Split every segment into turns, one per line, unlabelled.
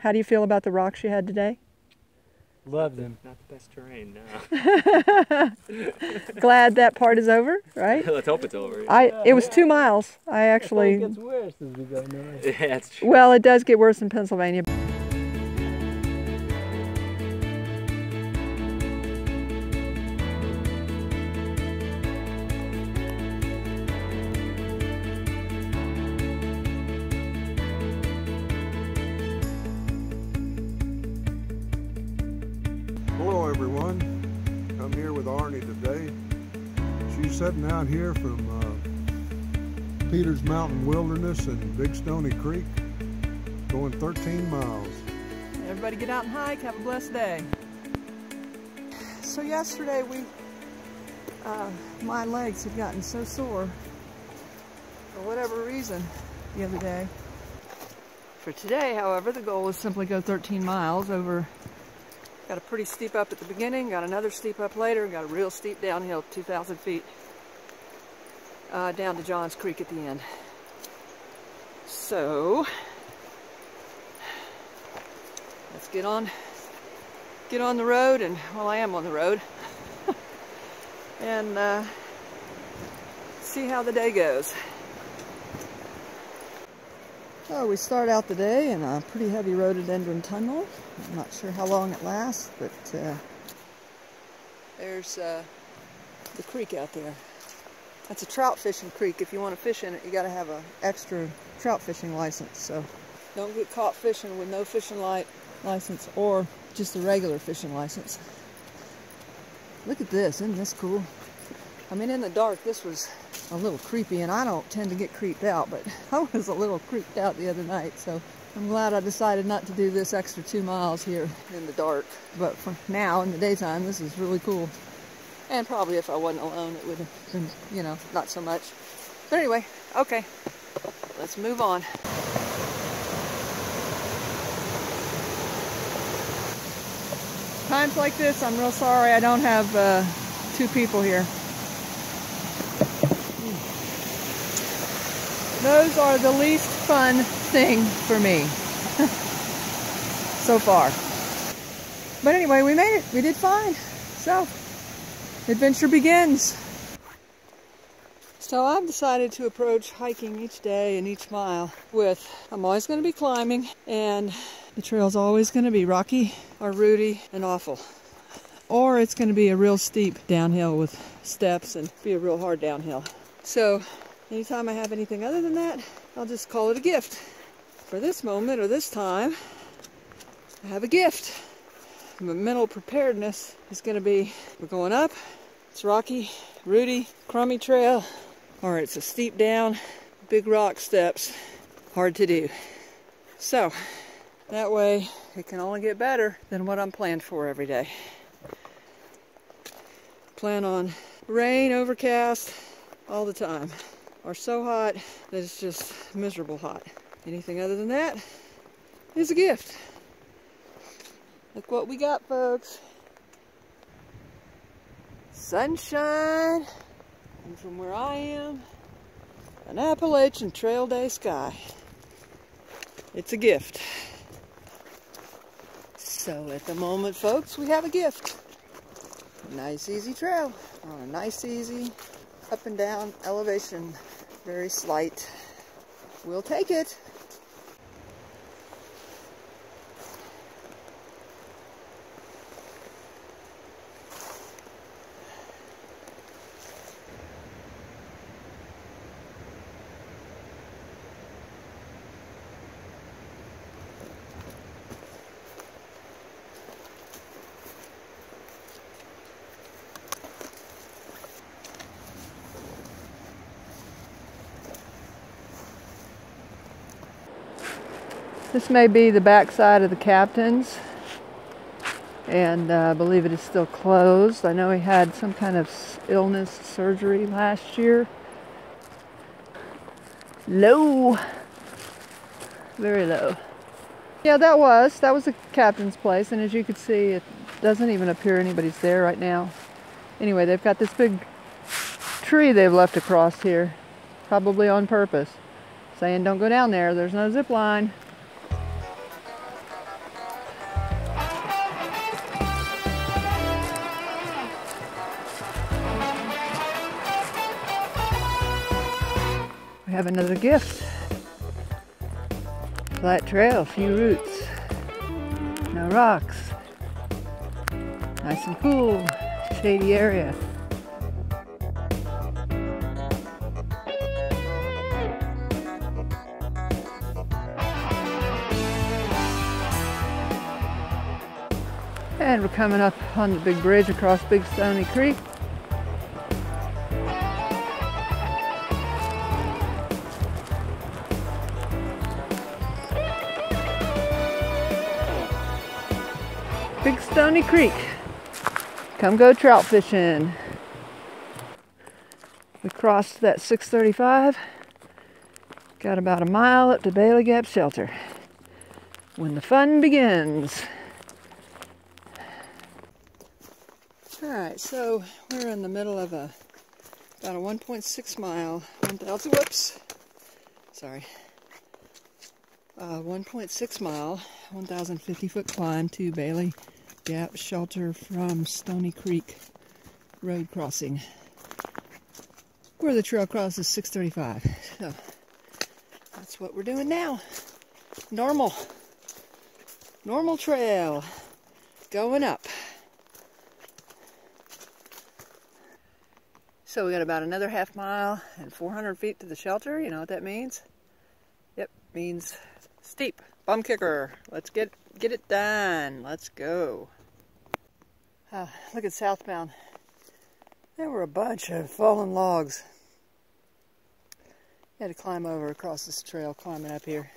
How do you feel about the rocks you had today?
Love them. Not the best terrain, no.
Glad that part is over, right?
Let's hope it's over. Yeah.
It was 2 miles. I actually...
It gets worse as we go north.
Yeah, that's true.
Well, it does get worse in Pennsylvania.
Hello everyone, I'm here with Arnie today. She's setting out here from Peters Mountain Wilderness and Big Stony Creek, going 13 miles.
Everybody get out and hike, have a blessed day. So yesterday my legs had gotten so sore for whatever reason the other day. For today, however, the goal is simply go 13 miles over. Got a pretty steep up at the beginning, got another steep up later, got a real steep downhill, 2,000 feet, down to Johns Creek at the end. So, let's get on the road, and well, I am on the road, and see how the day goes. So we start out the day in a pretty heavy rhododendron tunnel. I'm not sure how long it lasts, but there's the creek out there. That's a trout fishing creek. If you want to fish in it, you got to have an extra trout fishing license. So don't get caught fishing with no fishing license or just a regular fishing license. Look at this, isn't this cool? I mean, in the dark, this was a little creepy, and I don't tend to get creeped out, but I was a little creeped out the other night, so I'm glad I decided not to do this extra 2 miles here in the dark. But for now, in the daytime, this is really cool. And probably if I wasn't alone, it would have been, you know, not so much. But anyway, okay, let's move on. Times like this, I'm real sorry I don't have 2 people here. Those are the least fun thing for me so far. But anyway, we made it. We did fine. So, adventure begins. So I've decided to approach hiking each day and each mile with, I'm always going to be climbing, and the trail's always going to be rocky or rooty and awful. Or it's going to be a real steep downhill with steps and be a real hard downhill. So, anytime I have anything other than that, I'll just call it a gift. For this moment or this time, I have a gift. My mental preparedness is going to be, we're going up, it's rocky, rooty, crummy trail, or it's a steep down, big rock steps, hard to do. So, that way it can only get better than what I'm planned for every day. Plan on rain, overcast, all the time. Or so hot that it's just miserable hot. Anything other than that is a gift. Look what we got, folks. Sunshine, and from where I am, an Appalachian Trail Day sky. It's a gift. So at the moment, folks, we have a gift. A nice easy trail on a nice easy up and down elevation. Very slight. We'll take it. This may be the backside of the captain's, and I believe it is still closed. I know he had some kind of illness surgery last year. Low. Very low. Yeah, that was the captain's place, and as you can see, it doesn't even appear anybody's there right now. Anyway, they've got this big tree they've left across here, probably on purpose, saying don't go down there, there's no zip line. have another gift. Flat trail, a few roots. No rocks. Nice and cool, shady area. And we're coming up on the big bridge across Big Stony Creek. Big Stony Creek. Come go trout fishing. We crossed that 635. Got about a mile up to Bailey Gap Shelter. When the fun begins. Alright, so we're in the middle of about a 1.6 mile, 1.6 mile, 1,050 foot climb to Bailey Gap Shelter from Stony Creek road crossing, where the trail crosses 635. So that's what we're doing now. Normal trail going up. So we got about another half mile and 400 feet to the shelter. You know what that means? Yep, means steep. Bum kicker. Let's get it done. Let's go. Look at southbound. There were a bunch of fallen logs. Had to climb over across this trail, climbing up here.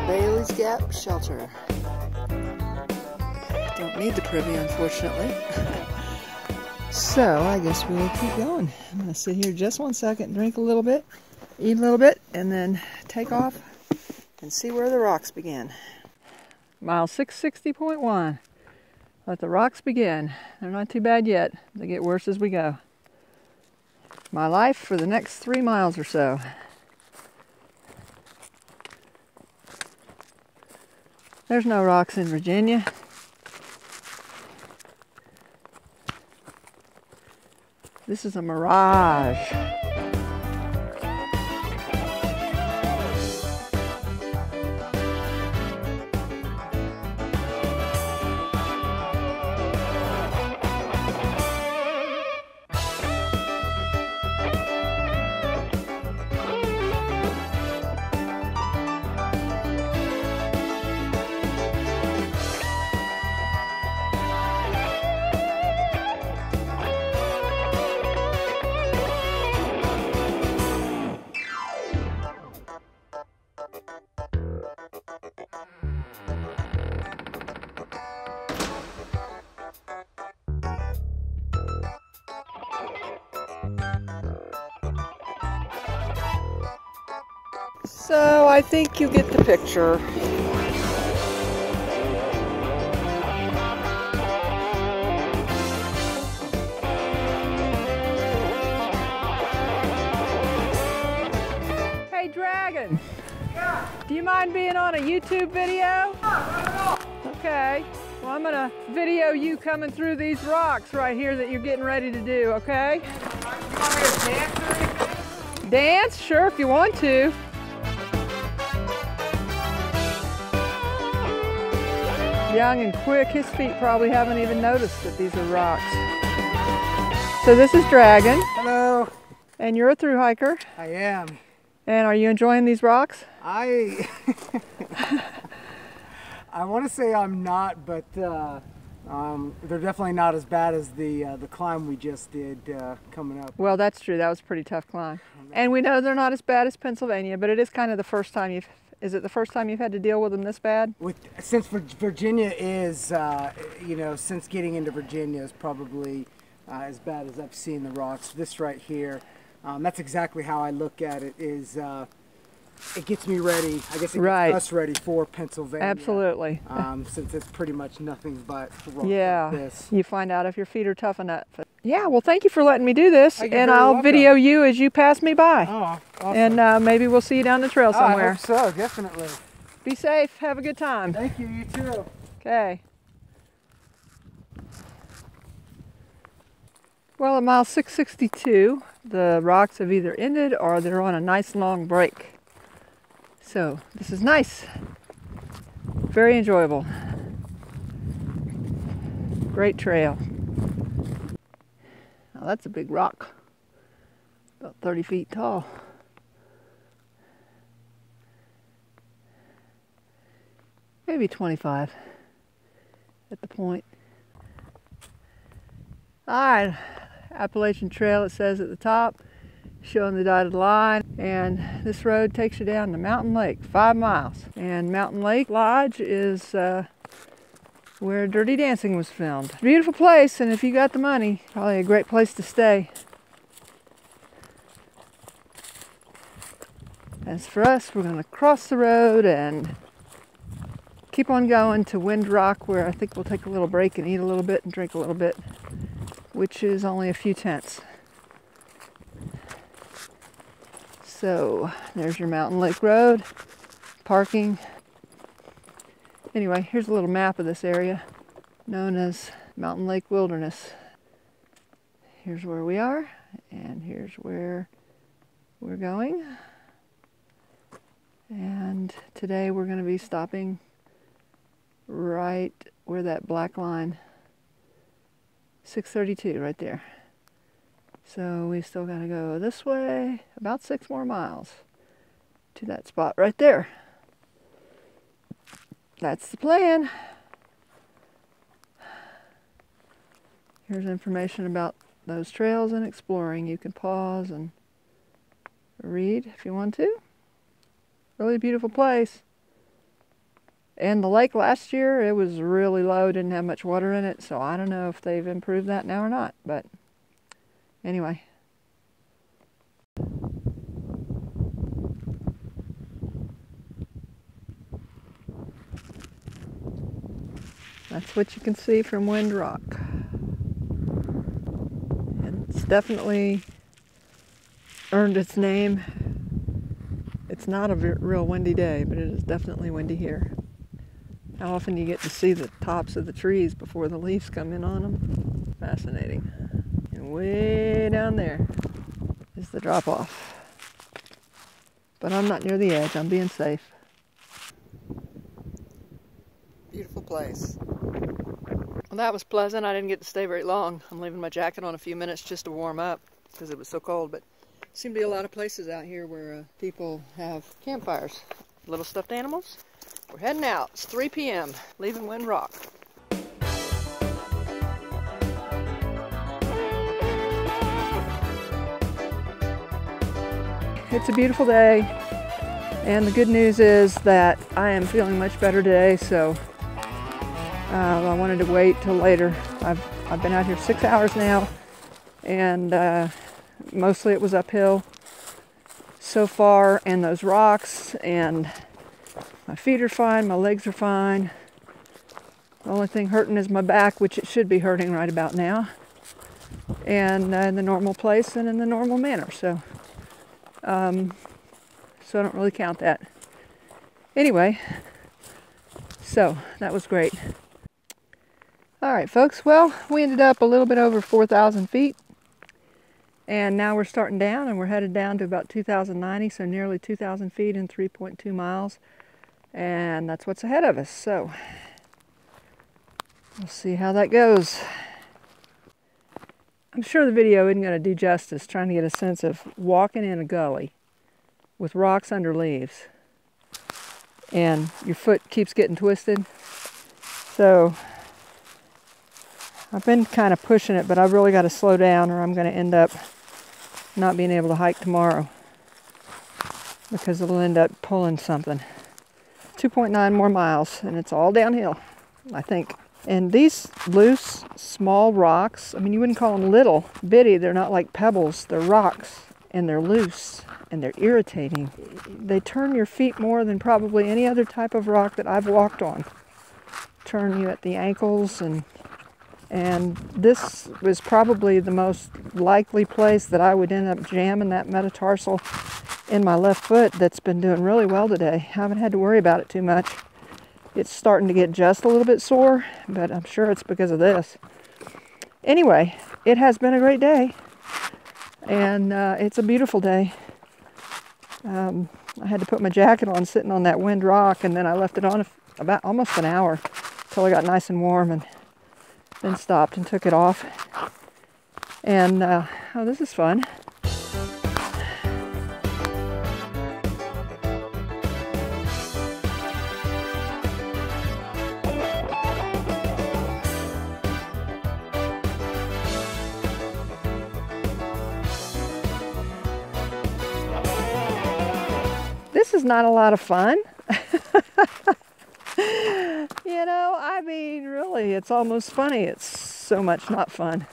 Bailey's Gap Shelter. Don't need the privy, unfortunately. So I guess we'll keep going. I'm going to sit here just 1 second, drink a little bit, eat a little bit, and then take off and see where the rocks begin. Mile 660.1. Let the rocks begin. They're not too bad yet. They get worse as we go. My life for the next 3 miles or so. There's no rocks in Virginia. This is a mirage. So I think you get the picture. Hey Dragon, yeah. Do you mind being on a YouTube video? No, not at all. Okay, well I'm gonna video you coming through these rocks right here that you're getting ready to do, okay? You want me to dance or anything? Dance? Sure, if you want to. Young and quick, his feet probably haven't even noticed that these are rocks. So this is Dragon.
Hello.
And you're a thru hiker.
I am.
And are you enjoying these rocks?
I want to say I'm not, but they're definitely not as bad as the climb we just did coming up.
Well, that's true. That was a pretty tough climb. And we know they're not as bad as Pennsylvania, but it is kind of the first time you've... Is it the first time you've had to deal with them this bad?
Since Virginia is, you know, since getting into Virginia is probably as bad as I've seen the rocks. This right here, that's exactly how I look at it. Is it gets me ready? I guess it gets us ready for Pennsylvania.
Absolutely.
Since it's pretty much nothing but rocks
like
this.
You find out if your feet are tough enough. Yeah, well, thank you for letting me do this, and I'll
welcome.
Video you as you pass me by.
Oh, awesome.
And maybe we'll see you down the trail somewhere.
I hope so, definitely.
Be safe. Have a good time.
Thank you. You too.
Okay. Well, at mile 662, the rocks have either ended or they're on a nice long break. So this is nice. Very enjoyable. Great trail. Now that's a big rock. About 30 feet tall. Maybe 25 at the point. Alright, Appalachian Trail it says at the top, showing the dotted line, and this road takes you down to Mountain Lake, 5 miles. And Mountain Lake Lodge is where Dirty Dancing was filmed. Beautiful place, and if you got the money, probably a great place to stay. As for us, we're going to cross the road and keep on going to Wind Rock, where I think we'll take a little break and eat a little bit and drink a little bit, which is only a few tenths. So there's your Mountain Lake Road, parking. Anyway, here's a little map of this area known as Mountain Lake Wilderness. Here's where we are, and here's where we're going. And today we're going to be stopping right where that black line, 632 right there. So we still got to go this way about 6 more miles to that spot right there. That's the plan. Here's information about those trails and exploring. You can pause and read if you want to. Really beautiful place. And the lake last year, it was really low, didn't have much water in it, so I don't know if they've improved that now or not, but anyway. That's what you can see from Wind Rock. And it's definitely earned its name. It's not a real windy day, but it is definitely windy here. How often you get to see the tops of the trees before the leaves come in on them. Fascinating. And way down there is the drop-off. But I'm not near the edge. I'm being safe. Beautiful place. Well, that was pleasant. I didn't get to stay very long. I'm leaving my jacket on a few minutes just to warm up because it was so cold. But there seem to be a lot of places out here where people have campfires. Little stuffed animals. We're heading out. It's 3 p.m. leaving Wind Rock. It's a beautiful day, and the good news is that I am feeling much better today, so I wanted to wait till later. I've been out here 6 hours now, and mostly it was uphill so far, and those rocks, and my feet are fine, my legs are fine. The only thing hurting is my back, which it should be hurting right about now, and in the normal place and in the normal manner. So I don't really count that. Anyway, so that was great. All right, folks. Well, we ended up a little bit over 4,000 feet, and now we're starting down, and we're headed down to about 2,090, so nearly 2,000 feet in 3.2 miles. And that's what's ahead of us, so we'll see how that goes. I'm sure the video isn't going to do justice trying to get a sense of walking in a gully with rocks under leaves and your foot keeps getting twisted. So I've been kind of pushing it, but I've really got to slow down or I'm going to end up not being able to hike tomorrow because it'll end up pulling something. 2.9 more miles, and it's all downhill, I think. And these loose, small rocks, I mean, you wouldn't call them little, bitty. They're not like pebbles. They're rocks, and they're loose, and they're irritating. They turn your feet more than probably any other type of rock that I've walked on. Turn you at the ankles, and this was probably the most likely place that I would end up jamming that metatarsal in my left foot that's been doing really well today. I haven't had to worry about it too much. It's starting to get just a little bit sore, but I'm sure it's because of this. Anyway, it has been a great day, and it's a beautiful day. I had to put my jacket on sitting on that wind rock, and then I left it on about almost an hour till I got nice and warm, and then stopped and took it off. And oh, this is fun. This is not a lot of fun. You know, I mean, really, it's almost funny. It's so much not fun.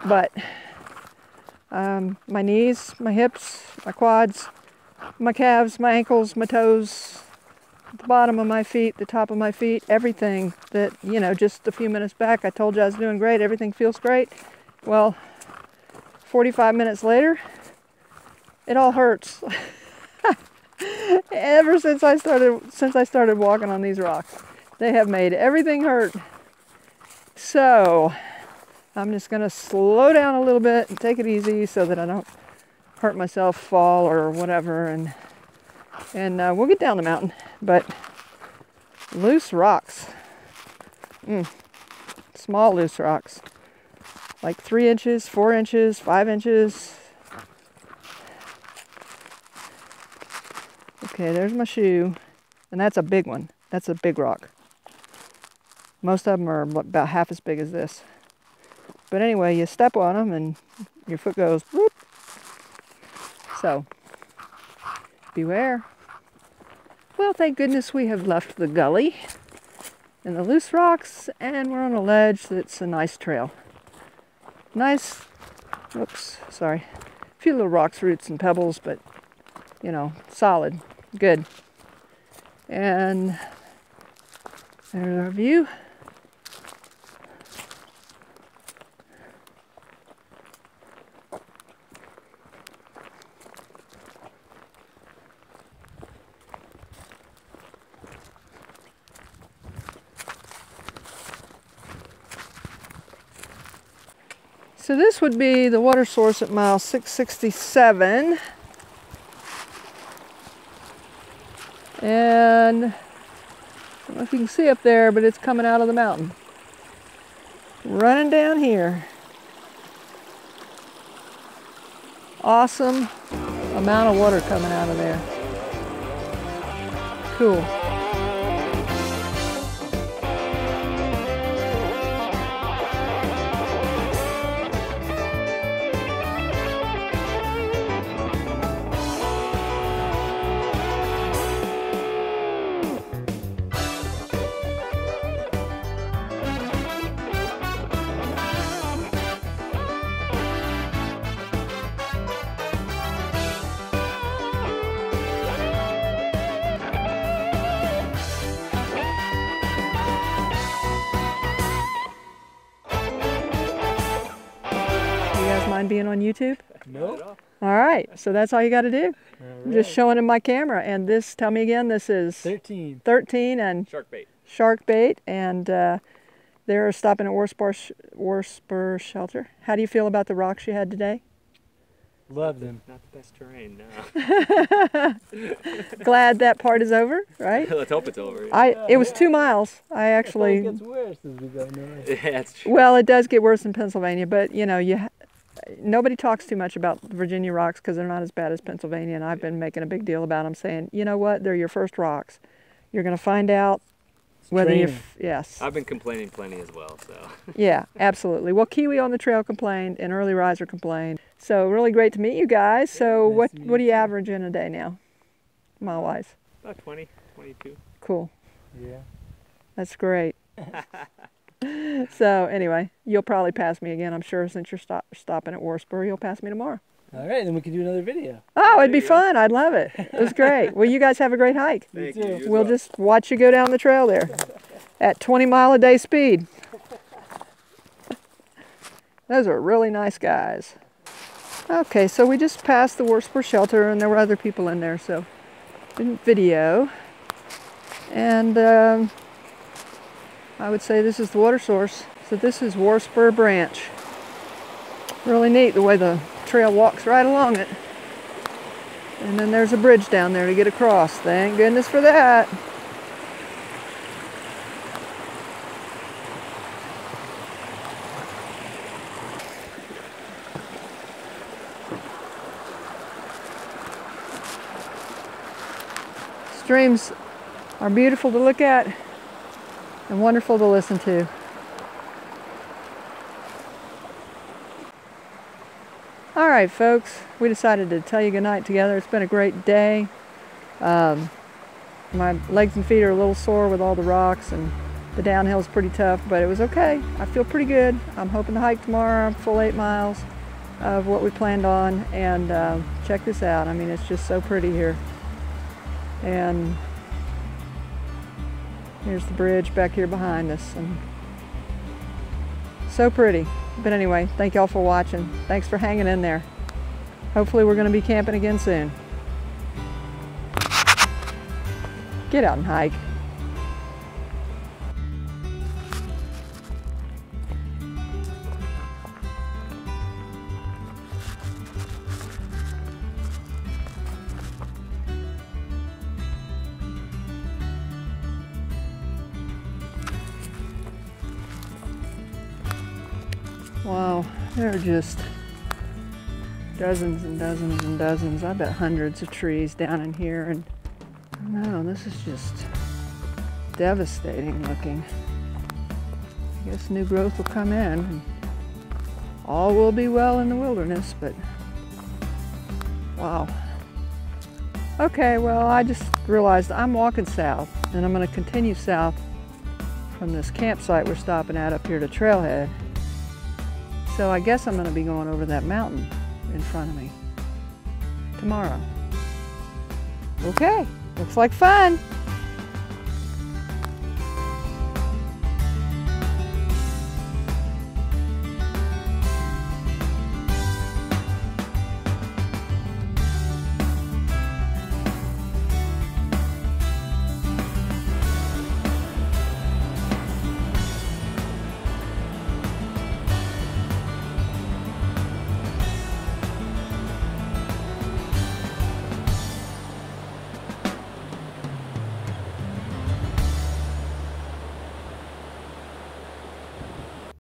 But my knees, my hips, my quads, my calves, my ankles, my toes, the bottom of my feet, the top of my feet, everything that, you know, just a few minutes back I told you I was doing great, everything feels great. Well, 45 minutes later, it all hurts. Ever since I started walking on these rocks, they have made everything hurt. So I'm just gonna slow down a little bit and take it easy so that I don't hurt myself, fall or whatever, and we'll get down the mountain. But loose rocks, small loose rocks, like 3 inches, 4 inches, 5 inches. Okay, there's my shoe, and that's a big one. That's a big rock. Most of them are about half as big as this. But anyway, you step on them and your foot goes whoop. So, beware. Well, thank goodness we have left the gully and the loose rocks, and we're on a ledge that's a nice trail. Nice, whoops, sorry. A few little rocks, roots, and pebbles, but, you know, solid. Good. And there's our view. So this would be the water source at mile 667. And I don't know if you can see up there, but it's coming out of the mountain. Running down here. Awesome amount of water coming out of there. Cool. Mind being on YouTube?
No.
All right, so that's all you got to do. I'm just showing him my camera. And this, tell me again, this is
13.
13 and
Sharkbait.
Sharkbait, and they're stopping at Warspur Shelter. How do you feel about the rocks you had today?
Love them. Not the best terrain, no.
Glad that part is over, right?
Let's hope it's over. Yeah.
It was 2 miles. I actually.
It gets worse as we go north. Yeah, that's true.
Well, it does get worse in Pennsylvania, but you know, nobody talks too much about Virginia rocks because they're not as bad as Pennsylvania, and I've been making a big deal about them, saying, you know what, they're your first rocks. You're going to find out whether you, yes.
I've been complaining plenty as well, so.
Yeah, absolutely. Well, Kiwi on the trail complained, and Early Riser complained. So really great to meet you guys. So
nice
what do you average in a day now, mile-wise?
About 20, 22.
Cool.
Yeah.
That's great. So anyway, you'll probably pass me again, I'm sure, since you're stopping at Warspur. You'll pass me tomorrow.
All right, then we can do another video.
Oh, it'd be fun. I'd love it. It was great. Well, you guys have a great hike.
Thank you.
We'll just watch you go down the trail there at 20-mile-a-day speed. Those are really nice guys. Okay, so we just passed the Warspur Shelter, and there were other people in there, so didn't video. And I would say this is the water source. So this is Warspur Branch. Really neat the way the trail walks right along it. And then there's a bridge down there to get across. Thank goodness for that. Streams are beautiful to look at and wonderful to listen to. All right, folks, we decided to tell you goodnight together. It's been a great day. My legs and feet are a little sore with all the rocks, and the downhill's pretty tough, but it was okay. I feel pretty good. I'm hoping to hike tomorrow, full 8 miles of what we planned on, and check this out. I mean, it's just so pretty here. And here's the bridge back here behind us, and so pretty. But anyway, thank y'all for watching. Thanks for hanging in there. Hopefully we're going to be camping again soon. Get out and hike. Wow, there are just dozens and dozens and dozens, I bet hundreds of trees down in here, and I don't know, this is just devastating looking. I guess new growth will come in and all will be well in the wilderness, but wow. Okay, well, I just realized I'm walking south, and I'm going to continue south from this campsite we're stopping at up here to Trailhead. So I guess I'm going to be going over that mountain in front of me tomorrow. Okay, looks like fun.